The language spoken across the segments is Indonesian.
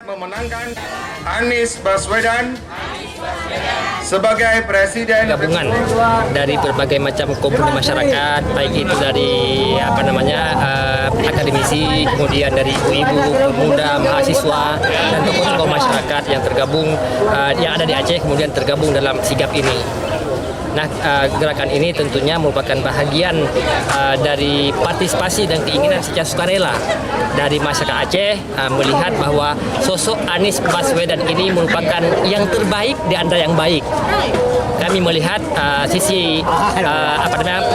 Memenangkan Anies Baswedan sebagai Presiden gabungan dari berbagai macam komponen masyarakat, baik itu dari akademisi, kemudian dari ibu-ibu, pemuda, mahasiswa, dan tokoh-tokoh masyarakat yang tergabung yang ada di Aceh kemudian tergabung dalam sigap ini. Nah, gerakan ini tentunya merupakan bahagian dari partisipasi dan keinginan secara sukarela dari masyarakat Aceh melihat bahwa sosok Anies Baswedan ini merupakan yang terbaik di antara yang baik. Kami melihat sisi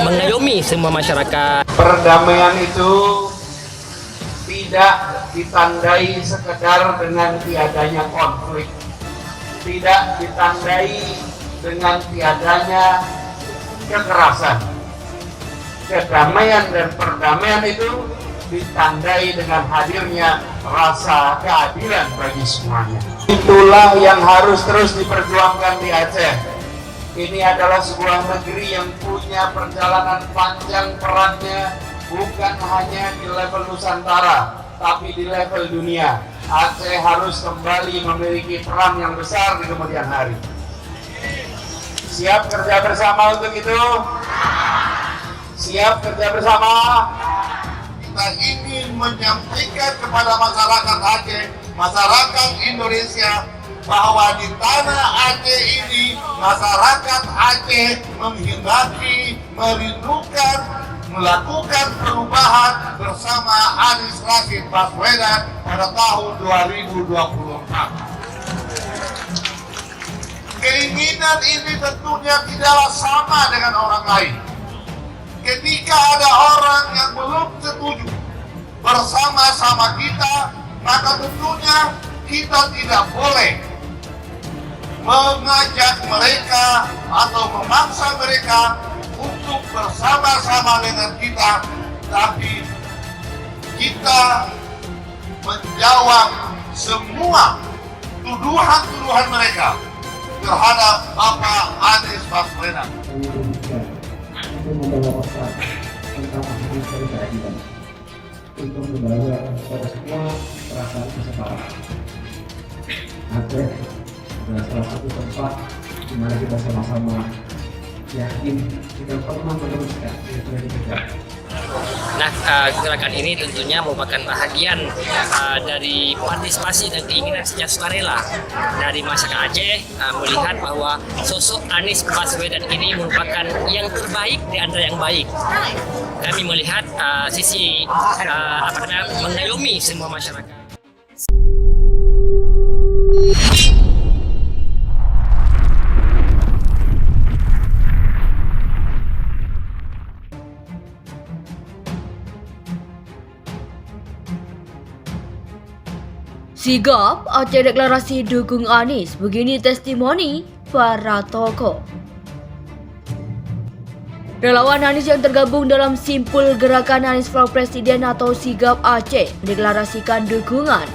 mengayomi semua masyarakat. Perdamaian itu tidak ditandai sekedar dengan tiadanya konflik, tidak ditandai dengan tiadanya kekerasan. Kedamaian dan perdamaian itu ditandai dengan hadirnya rasa keadilan bagi semuanya. Itulah yang harus terus diperjuangkan di Aceh. Ini adalah sebuah negeri yang punya perjalanan panjang perannya, bukan hanya di level Nusantara, tapi di level dunia. Aceh harus kembali memiliki peran yang besar di kemudian hari. Siap kerja bersama untuk itu? Siap kerja bersama? Kita ingin menyampaikan kepada masyarakat Aceh, masyarakat Indonesia, bahwa di tanah Aceh ini masyarakat Aceh menghendaki, merindukan, melakukan perubahan bersama Anies Rashid Baswedan pada tahun 2024. Keinginan ini tentunya tidaklah sama dengan orang lain. Ketika ada orang yang belum setuju bersama-sama kita, maka tentunya kita tidak boleh mengajak mereka atau memaksa mereka untuk bersama-sama dengan kita, tapi kita menjawab semua tuduhan-tuduhan mereka terhadap Bapak Anies Baswedan. Untuk membawa pesan tentang aktivis dari keadilan, untuk membawa kepada semua perasaan kesetaraan. Aceh adalah salah satu tempat di mana kita sama-sama yakin kita pernah meneruskan yang sudah dikerjakan. Nah, gerakan ini tentunya merupakan bahagian dari partisipasi dan keinginan secara sukarela dari masyarakat Aceh melihat bahwa sosok Anies Baswedan ini merupakan yang terbaik di antara yang baik. Kami melihat sisi mengayomi semua masyarakat. Sigap Aceh deklarasi dukung Anies, begini testimoni para tokoh. Relawan Anies yang tergabung dalam simpul gerakan Anies for Presiden atau Sigap Aceh mendeklarasikan dukungan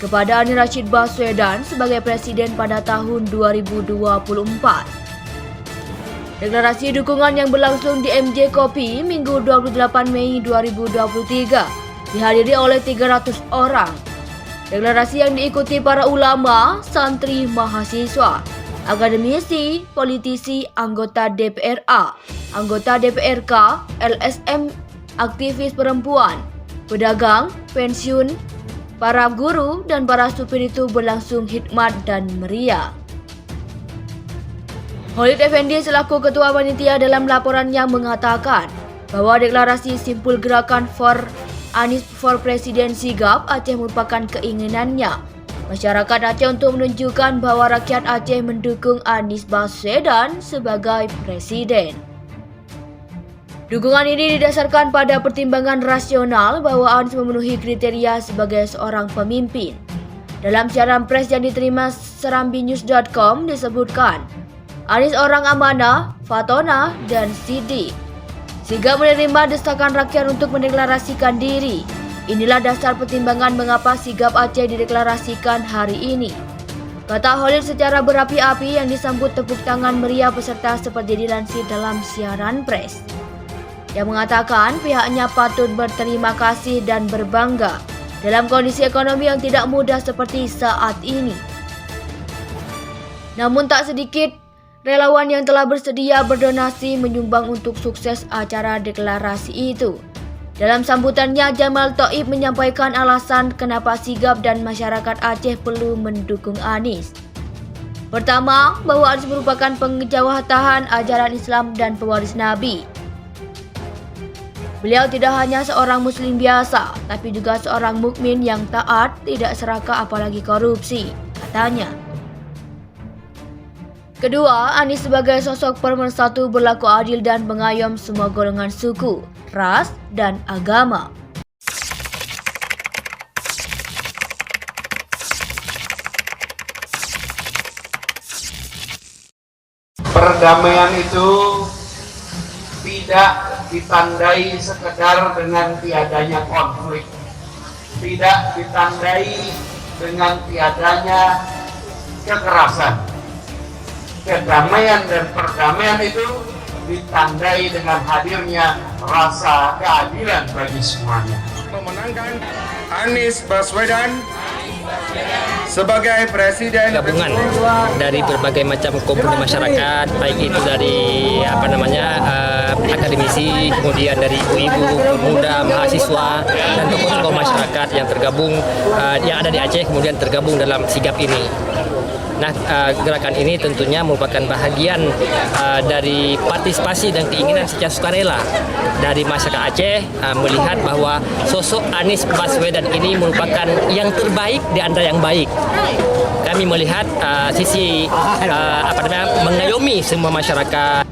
kepada Anies Rashid Baswedan sebagai presiden pada tahun 2024. Deklarasi dukungan yang berlangsung di MJ Kopi Minggu 28 Mei 2023 dihadiri oleh 300 orang. Deklarasi yang diikuti para ulama, santri, mahasiswa, akademisi, politisi, anggota DPRA, anggota DPRK, LSM, aktivis perempuan, pedagang, pensiun, para guru, dan para supir itu berlangsung hikmat dan meriah. Khalid Effendi selaku Ketua Panitia dalam laporannya mengatakan bahwa deklarasi simpul gerakan Anies for Presiden Sigap Aceh merupakan keinginannya masyarakat Aceh untuk menunjukkan bahwa rakyat Aceh mendukung Anies Baswedan sebagai presiden. Dukungan ini didasarkan pada pertimbangan rasional bahwa Anies memenuhi kriteria sebagai seorang pemimpin. Dalam siaran pers yang diterima serambinews.com disebutkan, Anies orang amanah, fatona, dan sidik. Sigap menerima desakan rakyat untuk mendeklarasikan diri. Inilah dasar pertimbangan mengapa Sigap Aceh dideklarasikan hari ini, kata Khalid secara berapi-api yang disambut tepuk tangan meriah peserta seperti dilansir dalam siaran pres. Yang mengatakan pihaknya patut berterima kasih dan berbangga dalam kondisi ekonomi yang tidak mudah seperti saat ini. Namun tak sedikit relawan yang telah bersedia berdonasi menyumbang untuk sukses acara deklarasi itu. Dalam sambutannya, Jamal Thoib menyampaikan alasan kenapa Sigap dan masyarakat Aceh perlu mendukung Anies. Pertama, bahwa Anies merupakan penjawatahan ajaran Islam dan pewaris Nabi. Beliau tidak hanya seorang muslim biasa, tapi juga seorang mukmin yang taat, tidak serakah apalagi korupsi, katanya. Kedua, Anies sebagai sosok pemersatu berlaku adil dan mengayomi semua golongan suku, ras, dan agama. Perdamaian itu tidak ditandai sekedar dengan tiadanya konflik, tidak ditandai dengan tiadanya kekerasan. Kedamaian dan perdamaian itu ditandai dengan hadirnya rasa keadilan bagi semuanya. Memenangkan Anies Baswedan sebagai Presiden Gabungan dari berbagai macam komponen masyarakat, baik itu dari akademisi, kemudian dari ibu-ibu, pemuda, mahasiswa, dan tokoh-tokoh masyarakat yang tergabung yang ada di Aceh kemudian tergabung dalam sigap ini. Nah, gerakan ini tentunya merupakan bahagian dari partisipasi dan keinginan secara sukarela dari masyarakat Aceh melihat bahwa sosok Anies Baswedan ini merupakan yang terbaik di antara yang baik. Kami melihat sisi mengayomi semua masyarakat.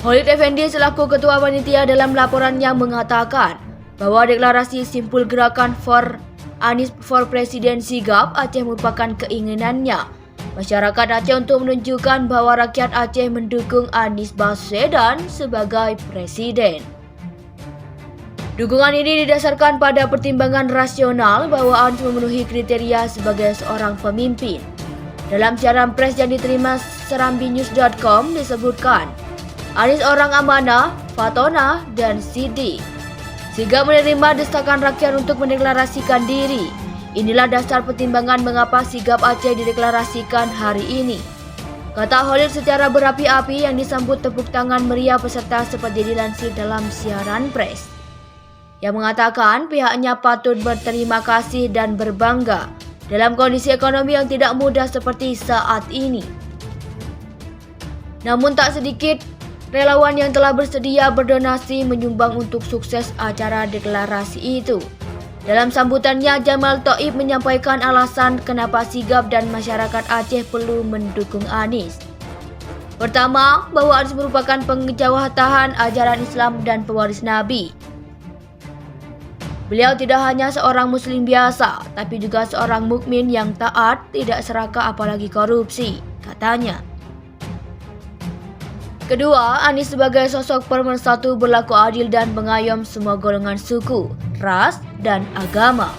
Khalid Effendi selaku Ketua Panitia dalam laporannya mengatakan bahwa deklarasi simpul gerakan for Anies for Presiden Sigap Aceh merupakan keinginannya masyarakat Aceh untuk menunjukkan bahwa rakyat Aceh mendukung Anies Baswedan sebagai presiden. Dukungan ini didasarkan pada pertimbangan rasional bahwa Anies memenuhi kriteria sebagai seorang pemimpin. Dalam siaran pers yang diterima serambinews.com disebutkan, Anies orang amanah, fatona, dan sidik. Sigap menerima desakan rakyat untuk mendeklarasikan diri. Inilah dasar pertimbangan mengapa Sigap Aceh dideklarasikan hari ini, kata Khalid secara berapi-api yang disambut tepuk tangan meriah peserta seperti dilansir dalam siaran pers. Yang mengatakan pihaknya patut berterima kasih dan berbangga dalam kondisi ekonomi yang tidak mudah seperti saat ini. Namun tak sedikit relawan yang telah bersedia berdonasi menyumbang untuk sukses acara deklarasi itu. Dalam sambutannya, Jamal Thoib menyampaikan alasan kenapa Sigap dan masyarakat Aceh perlu mendukung Anies. Pertama, bahwa Anies merupakan penjawatahan ajaran Islam dan pewaris Nabi. Beliau tidak hanya seorang muslim biasa, tapi juga seorang mukmin yang taat, tidak serakah apalagi korupsi, katanya. Kedua, Anies sebagai sosok pemersatu berlaku adil dan mengayomi semua golongan suku, ras, dan agama.